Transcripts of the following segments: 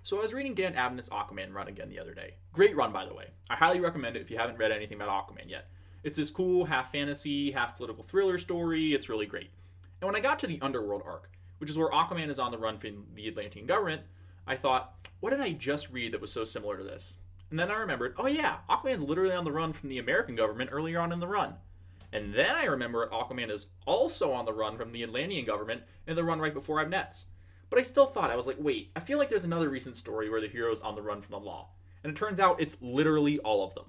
So I was reading Dan Abnett's Aquaman run again the other day. Great run, by the way. I highly recommend it if you haven't read anything about Aquaman yet. It's this cool, half fantasy, half political thriller story. It's really great. And when I got to the Underworld arc, which is where Aquaman is on the run from the Atlantean government, I thought, what did I just read that was so similar to this? And then I remembered, oh yeah, Aquaman's literally on the run from the American government earlier on in the run. And then I remember Aquaman is also on the run from the Atlantean government in the run right before Abnett's. But I still thought, I was like, wait, I feel like there's another recent story where the hero's on the run from the law. And it turns out it's literally all of them.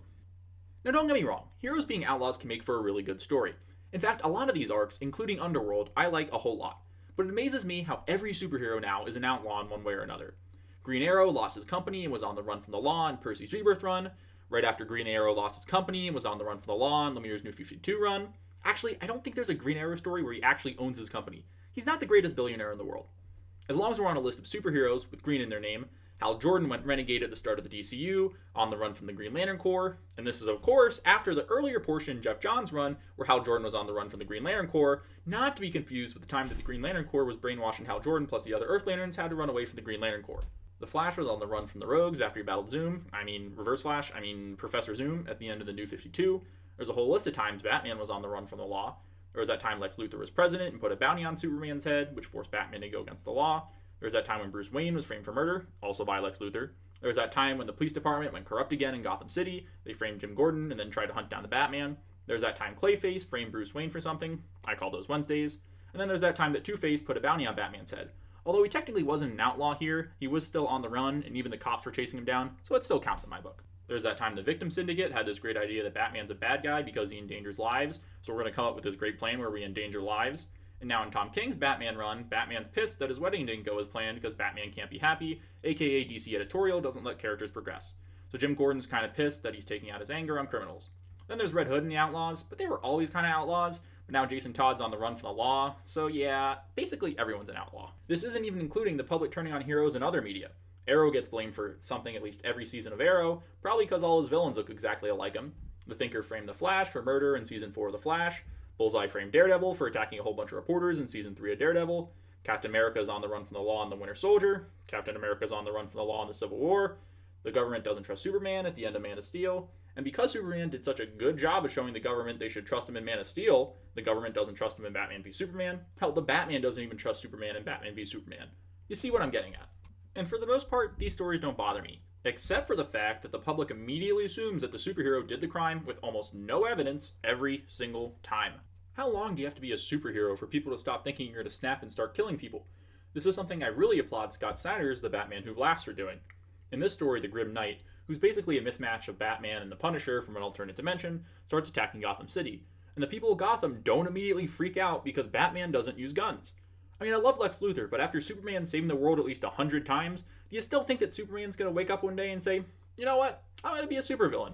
Now don't get me wrong, heroes being outlaws can make for a really good story. In fact, a lot of these arcs, including Underworld, I like a whole lot. But it amazes me how every superhero now is an outlaw in one way or another. Green Arrow lost his company and was on the run from the law in Percy's Rebirth run. Right after Green Arrow lost his company and was on the run from the law in Lemire's New 52 run. Actually, I don't think there's a Green Arrow story where he actually owns his company. He's not the greatest billionaire in the world. As long as we're on a list of superheroes with green in their name, Hal Jordan went renegade at the start of the DCU, on the run from the Green Lantern Corps, and this is of course after the earlier portion in Jeff Johns' run where Hal Jordan was on the run from the Green Lantern Corps, not to be confused with the time that the Green Lantern Corps was brainwashing Hal Jordan plus the other Earth Lanterns had to run away from the Green Lantern Corps. The Flash was on the run from the Rogues after he battled Professor Zoom at the end of the New 52. There's a whole list of times Batman was on the run from the law. There was that time Lex Luthor was president and put a bounty on Superman's head, which forced Batman to go against the law. There was that time when Bruce Wayne was framed for murder, also by Lex Luthor. There was that time when the police department went corrupt again in Gotham City. They framed Jim Gordon and then tried to hunt down the Batman. There's that time Clayface framed Bruce Wayne for something. I call those Wednesdays. And then there's that time that Two-Face put a bounty on Batman's head. Although he technically wasn't an outlaw here, he was still on the run, and even the cops were chasing him down, so it still counts in my book. There's that time the Victim Syndicate had this great idea that Batman's a bad guy because he endangers lives, so we're going to come up with this great plan where we endanger lives. And now in Tom King's Batman run, Batman's pissed that his wedding didn't go as planned because Batman can't be happy, aka DC editorial doesn't let characters progress. So Jim Gordon's kind of pissed that he's taking out his anger on criminals. Then there's Red Hood and the Outlaws, but they were always kind of outlaws, but now Jason Todd's on the run from the law, so yeah, basically everyone's an outlaw. This isn't even including the public turning on heroes in other media. Arrow gets blamed for something at least every season of Arrow, probably because all his villains look exactly alike him. The Thinker framed the Flash for murder in season 4 of The Flash. Bullseye framed Daredevil for attacking a whole bunch of reporters in season 3 of Daredevil. Captain America's on the run from the law in The Winter Soldier. Captain America's on the run from the law in the Civil War. The government doesn't trust Superman at the end of Man of Steel. And because Superman did such a good job of showing the government they should trust him in Man of Steel, the government doesn't trust him in Batman v Superman. Hell, the Batman doesn't even trust Superman in Batman v Superman. You see what I'm getting at. And for the most part, these stories don't bother me, except for the fact that the public immediately assumes that the superhero did the crime with almost no evidence every single time. How long do you have to be a superhero for people to stop thinking you're going to snap and start killing people? This is something I really applaud Scott Snyder's The Batman Who Laughs for doing. In this story, the Grim Knight, who's basically a mismatch of Batman and the Punisher from an alternate dimension, starts attacking Gotham City. And the people of Gotham don't immediately freak out because Batman doesn't use guns. I mean, I love Lex Luthor, but after Superman saving the world at least 100 times, do you still think that Superman's going to wake up one day and say, you know what, I'm going to be a supervillain?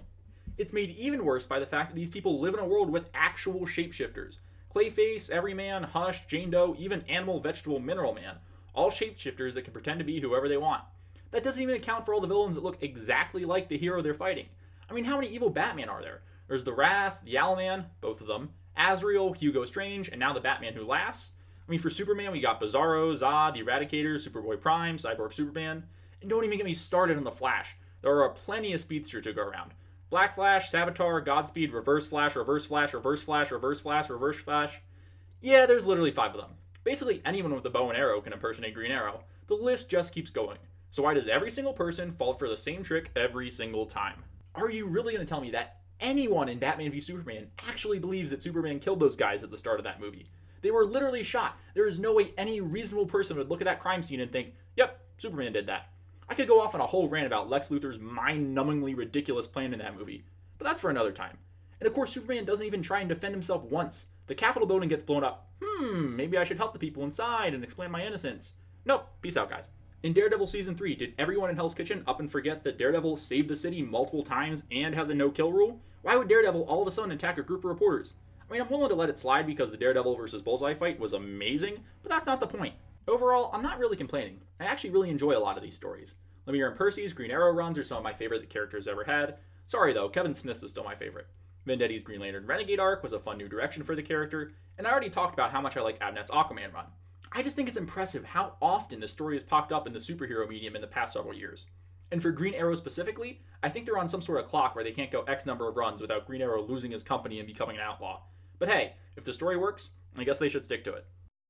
It's made even worse by the fact that these people live in a world with actual shapeshifters. Clayface, Everyman, Hush, Jane Doe, even Animal, Vegetable, Mineral Man. All shapeshifters that can pretend to be whoever they want. That doesn't even account for all the villains that look exactly like the hero they're fighting. I mean, how many evil Batman are there? There's the Wrath, the Owlman, both of them, Azrael, Hugo Strange, and now the Batman Who Laughs. I mean, for Superman, we got Bizarro, Zod, the Eradicator, Superboy Prime, Cyborg Superman. And don't even get me started on the Flash. There are plenty of speedsters to go around. Black Flash, Savitar, Godspeed, Reverse Flash, Reverse Flash, Reverse Flash, Reverse Flash, Reverse Flash. Yeah, there's literally 5 of them. Basically, anyone with a bow and arrow can impersonate Green Arrow. The list just keeps going. So why does every single person fall for the same trick every single time? Are you really going to tell me that anyone in Batman v Superman actually believes that Superman killed those guys at the start of that movie? They were literally shot. There is no way any reasonable person would look at that crime scene and think, yep, Superman did that. I could go off on a whole rant about Lex Luthor's mind-numbingly ridiculous plan in that movie, but that's for another time. And of course, Superman doesn't even try and defend himself once. The Capitol building gets blown up. Maybe I should help the people inside and explain my innocence. Nope, peace out, guys. In Daredevil Season 3, did everyone in Hell's Kitchen up and forget that Daredevil saved the city multiple times and has a no-kill rule? Why would Daredevil all of a sudden attack a group of reporters? I mean, I'm willing to let it slide because the Daredevil versus Bullseye fight was amazing, but that's not the point. Overall, I'm not really complaining. I actually really enjoy a lot of these stories. Lemire and Percy's Green Arrow runs are some of my favorite the characters ever had. Sorry though, Kevin Smith's is still my favorite. Vendetti's Green Lantern Renegade arc was a fun new direction for the character, and I already talked about how much I like Abnett's Aquaman run. I just think it's impressive how often this story has popped up in the superhero medium in the past several years. And for Green Arrow specifically, I think they're on some sort of clock where they can't go X number of runs without Green Arrow losing his company and becoming an outlaw. But hey, if the story works, I guess they should stick to it.